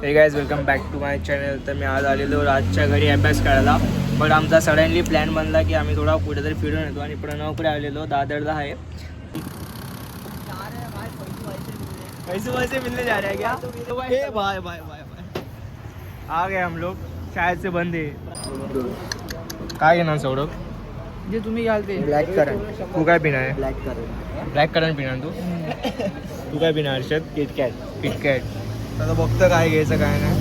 हे guys welcome back to my channel. तर मी आज आलेलो रातच्या घरी अभ्यास करायला, पण आमचा सडनली प्लॅन बनला की आम्ही थोडा कुठेतरी फिरून येतो आणि प्रणवकडे आलेलो. दादरला आहे. पैसे मिलने जा रहे हैं क्या? Bye bye bye bye. आ गए हम लोग. शायद से बंद है. काय घेणार सौरभ? जे तुम्ही घ्याल ते. Black current. तू काय पिणार आहे? Black current. ब्लॅक करंट पिणार तू? तू काय पिणार हर्षद? किटकॅट. आता बघतं काय घ्यायचं काय नाही.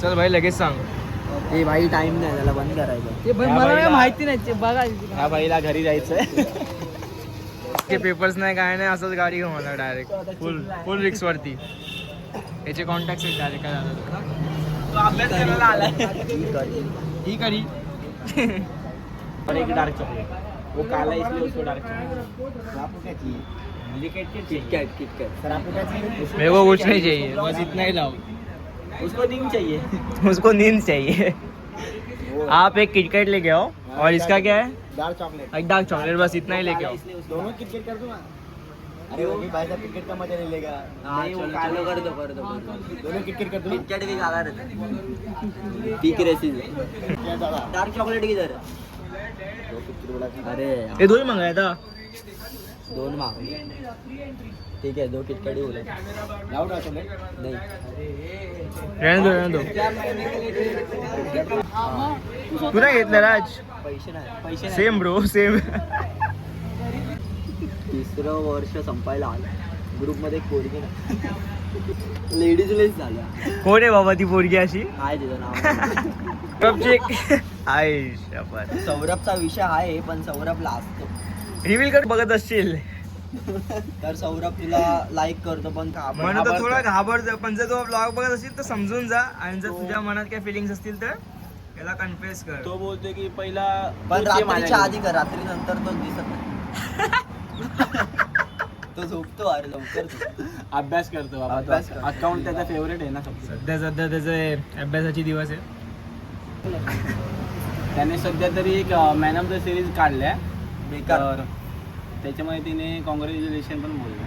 चल भाई लगेच सांग. ते भाई टाइम नाही त्याला बंद करायचं. ते मला काय माहिती नाही ते बघा. ह्या भाईला घरी जायचंय. ते पेपर्स नाही काय नाही, असंच गाडी घेऊन आला डायरेक्ट फुल रिक्स वरती. याचे कॉन्टॅक्ट आहेत डायरेक्ट. काय झालं तो अभ्यास करायला आला ही करी. और एक डार्क चॉकलेट वो काला इसलिए उसको डार्क चॉकलेट. आपको क्या चाहिए? किटकैट. सर आपको क्या चाहिए? मेरे को कुछ नहीं चाहिए, बस इतना ही लाओ. उसको नींद चाहिए. उसको नींद चाहिए. आप एक किटकैट लेके आओ. और इसका क्या है? Dark chocolate. एक डार्क चॉकलेट. बस इतना ही लेके आओ. दोनों किटकैट कर दूं ना? अरे वो भी भाई साहब किटकैट का मजा ले लेगा. नहीं वो कालो कर दो. दोनों किटकैट कर दूं. किटकैट भी काला रहता है. पीक रेसिस. डार्क चॉकलेट किधर है? अरे ये दो ही मंगाया था. दोन मांग. ठीक है 2 किटकैट ही बोले. लाओ डार्क चॉकलेट. नहीं रहने दो. तू नाही घेतलं राज? पैसे नाही. Same bro same. तिसरं वर्ष संपायला आलं. ग्रुपमध्ये एक पोरगी नाही. लेडीज लेस झाल्या. कोण आहे बाबा ती पोरगी अशी? काय तिचं नाव? सौरभचा विषय आहे पण सौरभला असतो. रिव्हील कर बघत असशील तर सौरभ तुला लाईक करतो पण म्हणून तर थोडा घाबरतो. पण जर तो ब्लॉग बघत असेल तर समजून जा. आणि जर तुझ्या मनात काय फिलिंग्स असतील तर याला कन्फ्युज कर. तो बोलतोय की पहिला पण रात्रीच्या आधी कर. रात्री नंतर तो दिसत नाही. तो झोपतो. अरे लवकर अभ्यास करतो अभ्यास करतो. अकाउंट त्याचा फेवरेट आहे ना. सध्या त्याचे अभ्यासाची दिवस आहे. त्याने सध्या तरी एक मॅन ऑफ द सिरीज काढल्या. बेकार. तर त्याच्यामध्ये तिने कॉंग्रॅच्युलेशन पण बोलले.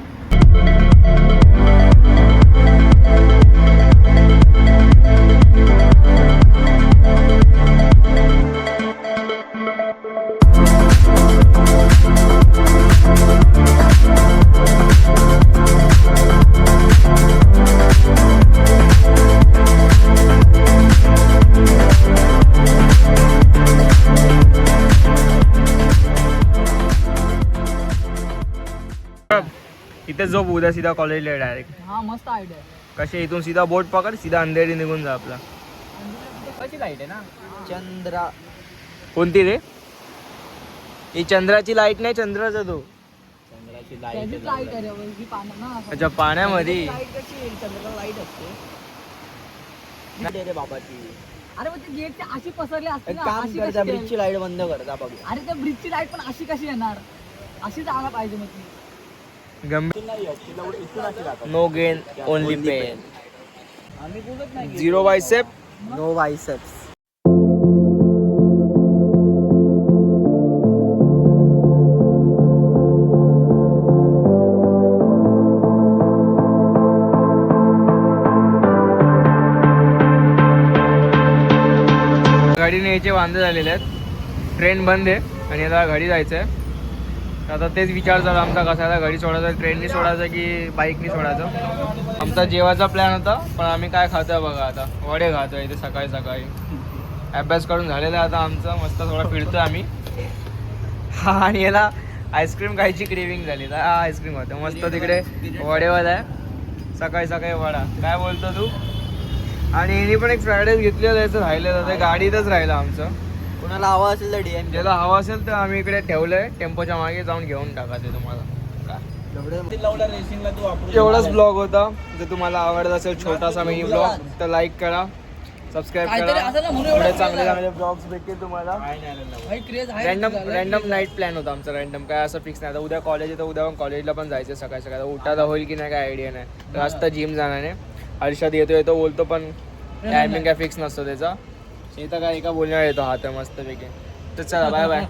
इथे झोप. उद्या सीधा कॉलेजला डायरेक्ट. हा मस्त आयडिया. कसे इथून सीधा बोट पकड, सीधा अंधेरी निघून जा आपला. कशी लाईट आहे ना. चंद्रा. कोणती रे? ही चंद्राची लाईट नाही, चंद्राचा तो. चंद्राची त्याचीच लाईट आहे रे, ही पाण्यात ना. अच्छा पाण्यामध्ये. लाईट कशी येईल? चंद्राला लाईट असते. रे बाबाची. अरे मग ती गेट अशी पसरली असते एक ना. काम अशी कर, कशी त्या येईल? ब्रिजची लाईट बंद कर. बघ अरे त्या ब्रिजची लाईट पण अशी कशी येणार? अशीच आला पाहिजे मग ती. No gain only pain. आम्ही बोलत नाही. 0 बायसेप. No biceps. गाडीने यायचे वांदे झालेले आहेत. ट्रेन बंद आहे आणि आता घरी जायचं आहे. आता तेच विचार झाला आमचा कसा आता घरी सोडायचं, ट्रेननी सोडायचं की बाईकनी सोडायचं. आमचा जेवायचा प्लॅन होता पण आम्ही काय खातोय बघा आता. वडे खातोय इथे सकाळी. अभ्यास करून झालेला आहे आता आमचा. मस्त थोडा फिरतोय आम्ही. हा आणि याला आईस्क्रीम खायची क्रेविंग झाली. आईस्क्रीम होतं मस्त तिकडे. वडेवाला आहे सकाळी वडा. काय बोलतो तू? आणि यांनी पण एक फ्राईड राईस घेतलेलं याचं राहिलेलं. ते गाडीतच राहिलं आमचं. कुणाला हवा असेल तर DM. ज्याला हवा असेल तर आम्ही इकडे ठेवलंय. टेम्पोच्या मागे जाऊन घेऊन टाकायचं तुम्हाला. एवढाच ब्लॉग होता. जर तुम्हाला आवडत असेल छोटासा मिनी ब्लॉग तर लाईक करा, सबस्क्राईब करा. पुढे चांगले ब्लॉग्स भेटतील तुम्हाला. रॅन्डम नाईट प्लॅन होता आमचा. रॅन्डम काय असं फिक्स नाही. आता उद्या कॉलेज आहे तर उद्या पण कॉलेजला पण जायचं सकाळी. उठायला होईल की नाही काय आयडिया नाही. तर असतं जिम जाण्याने. हर्षद येतो बोलतो पण टायमिंग काय फिक्स नसतो त्याचा. इथं काय एका बोलण्यावर येतो हा तर मस्तपैकी. तर चला बाय बाय.